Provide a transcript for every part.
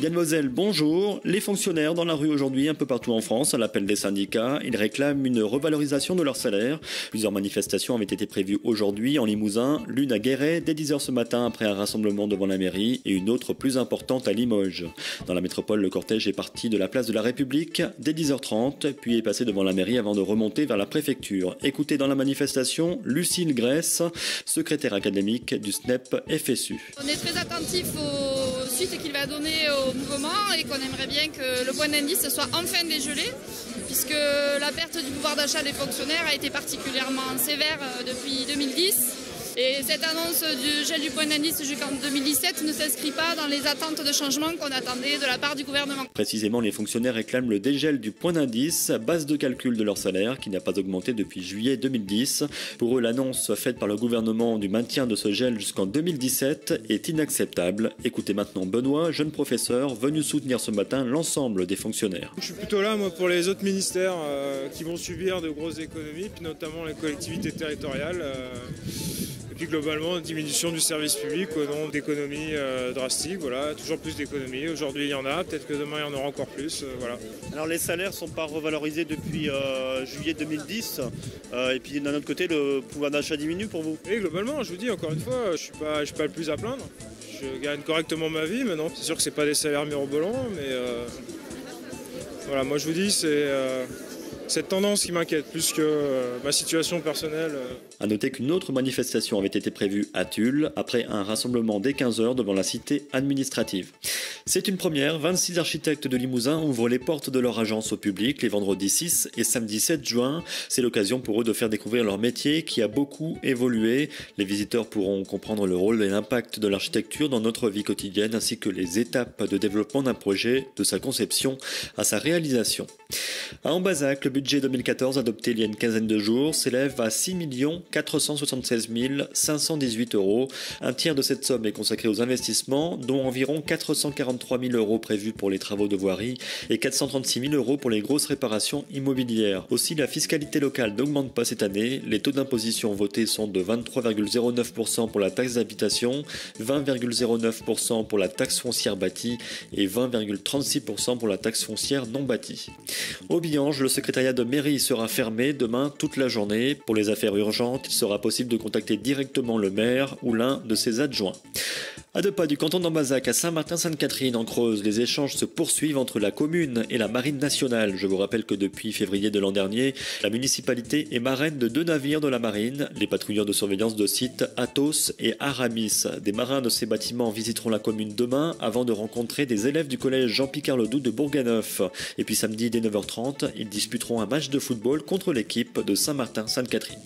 Yann Moselle, bonjour. Les fonctionnaires dans la rue aujourd'hui, un peu partout en France, à l'appel des syndicats, ils réclament une revalorisation de leur salaire. Plusieurs manifestations avaient été prévues aujourd'hui en Limousin, l'une à Guéret dès 10h ce matin après un rassemblement devant la mairie et une autre plus importante à Limoges. Dans la métropole, le cortège est parti de la place de la République dès 10h30, puis est passé devant la mairie avant de remonter vers la préfecture. Écoutez dans la manifestation Lucille Grèce, secrétaire académique du SNEP FSU. On est très attentif aux suites qu'il va donner au mouvement et qu'on aimerait bien que le point d'indice soit enfin dégelé, puisque la perte du pouvoir d'achat des fonctionnaires a été particulièrement sévère depuis 2010. Et cette annonce du gel du point d'indice jusqu'en 2017 ne s'inscrit pas dans les attentes de changement qu'on attendait de la part du gouvernement. Précisément, les fonctionnaires réclament le dégel du point d'indice, base de calcul de leur salaire, qui n'a pas augmenté depuis juillet 2010. Pour eux, l'annonce faite par le gouvernement du maintien de ce gel jusqu'en 2017 est inacceptable. Écoutez maintenant Benoît, jeune professeur, venu soutenir ce matin l'ensemble des fonctionnaires. Je suis plutôt là, moi, pour les autres ministères qui vont subir de grosses économies, puis notamment les collectivités territoriales. Et puis globalement, une diminution du service public au nom d'économies drastiques. Voilà, toujours plus d'économies. Aujourd'hui, il y en a. Peut-être que demain, il y en aura encore plus. Voilà. Alors les salaires ne sont pas revalorisés depuis juillet 2010. Et puis d'un autre côté, le pouvoir d'achat diminue pour vous. Et globalement, je vous dis encore une fois, je suis pas le plus à plaindre. Je gagne correctement ma vie maintenant. C'est sûr que c'est pas des salaires mirobolants, mais voilà, moi je vous dis, c'est cette tendance qui m'inquiète plus que ma situation personnelle. A noter qu'une autre manifestation avait été prévue à Tulle après un rassemblement dès 15h devant la cité administrative. C'est une première, 26 architectes de Limousin ouvrent les portes de leur agence au public les vendredis 6 et samedi 7 juin. C'est l'occasion pour eux de faire découvrir leur métier qui a beaucoup évolué. Les visiteurs pourront comprendre le rôle et l'impact de l'architecture dans notre vie quotidienne ainsi que les étapes de développement d'un projet, de sa conception à sa réalisation. À Ambazac, le budget 2014 adopté il y a une quinzaine de jours s'élève à 6 476 518 €. Un tiers de cette somme est consacré aux investissements, dont environ 443 000 € prévus pour les travaux de voirie et 436 000 € pour les grosses réparations immobilières. Aussi, la fiscalité locale n'augmente pas cette année. Les taux d'imposition votés sont de 23,09% pour la taxe d'habitation, 20,09% pour la taxe foncière bâtie et 20,36% pour la taxe foncière non bâtie. Au Billange, le secrétariat de mairie sera fermé demain toute la journée. Pour les affaires urgentes, il sera possible de contacter directement le maire ou l'un de ses adjoints. À 2 pas du canton d'Ambazac à Saint-Martin-Sainte-Catherine en Creuse, les échanges se poursuivent entre la commune et la marine nationale. Je vous rappelle que depuis février de l'an dernier, la municipalité est marraine de 2 navires de la marine, les patrouilleurs de surveillance de site Athos et Aramis. Des marins de ces bâtiments visiteront la commune demain avant de rencontrer des élèves du collège Jean-Picard Ledoux de Bourganeuf. Et puis samedi dès 9h30, ils disputeront un match de football contre l'équipe de Saint-Martin-Sainte-Catherine.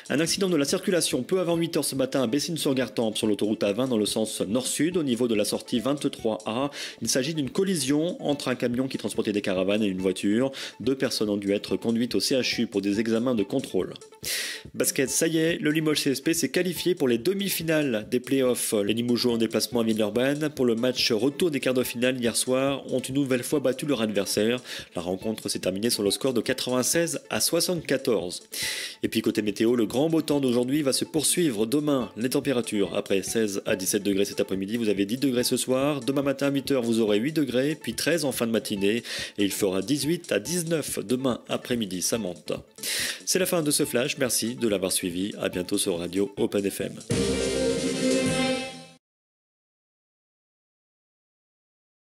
Un accident de la circulation peu avant 8h ce matin à Bessines-sur-Gartempe sur l'autoroute A20 dans le sens nord-sud au niveau de la sortie 23A. Il s'agit d'une collision entre un camion qui transportait des caravanes et une voiture. 2 personnes ont dû être conduites au CHU pour des examens de contrôle. Basket, ça y est, le Limoges CSP s'est qualifié pour les demi-finales des playoffs. Les Limougeaux en déplacement à Villeurbanne pour le match retour des quarts de finale hier soir ont une nouvelle fois battu leur adversaire. La rencontre s'est terminée sur le score de 96 à 74. Et puis côté météo, le grand beau temps d'aujourd'hui va se poursuivre demain. Les températures, après 16 à 17 degrés cet après-midi, vous avez 10 degrés ce soir. Demain matin à 8h, vous aurez 8 degrés, puis 13 en fin de matinée. Et il fera 18 à 19 demain après-midi, ça monte. C'est la fin de ce flash, merci de l'avoir suivi. À bientôt sur Radio Open FM.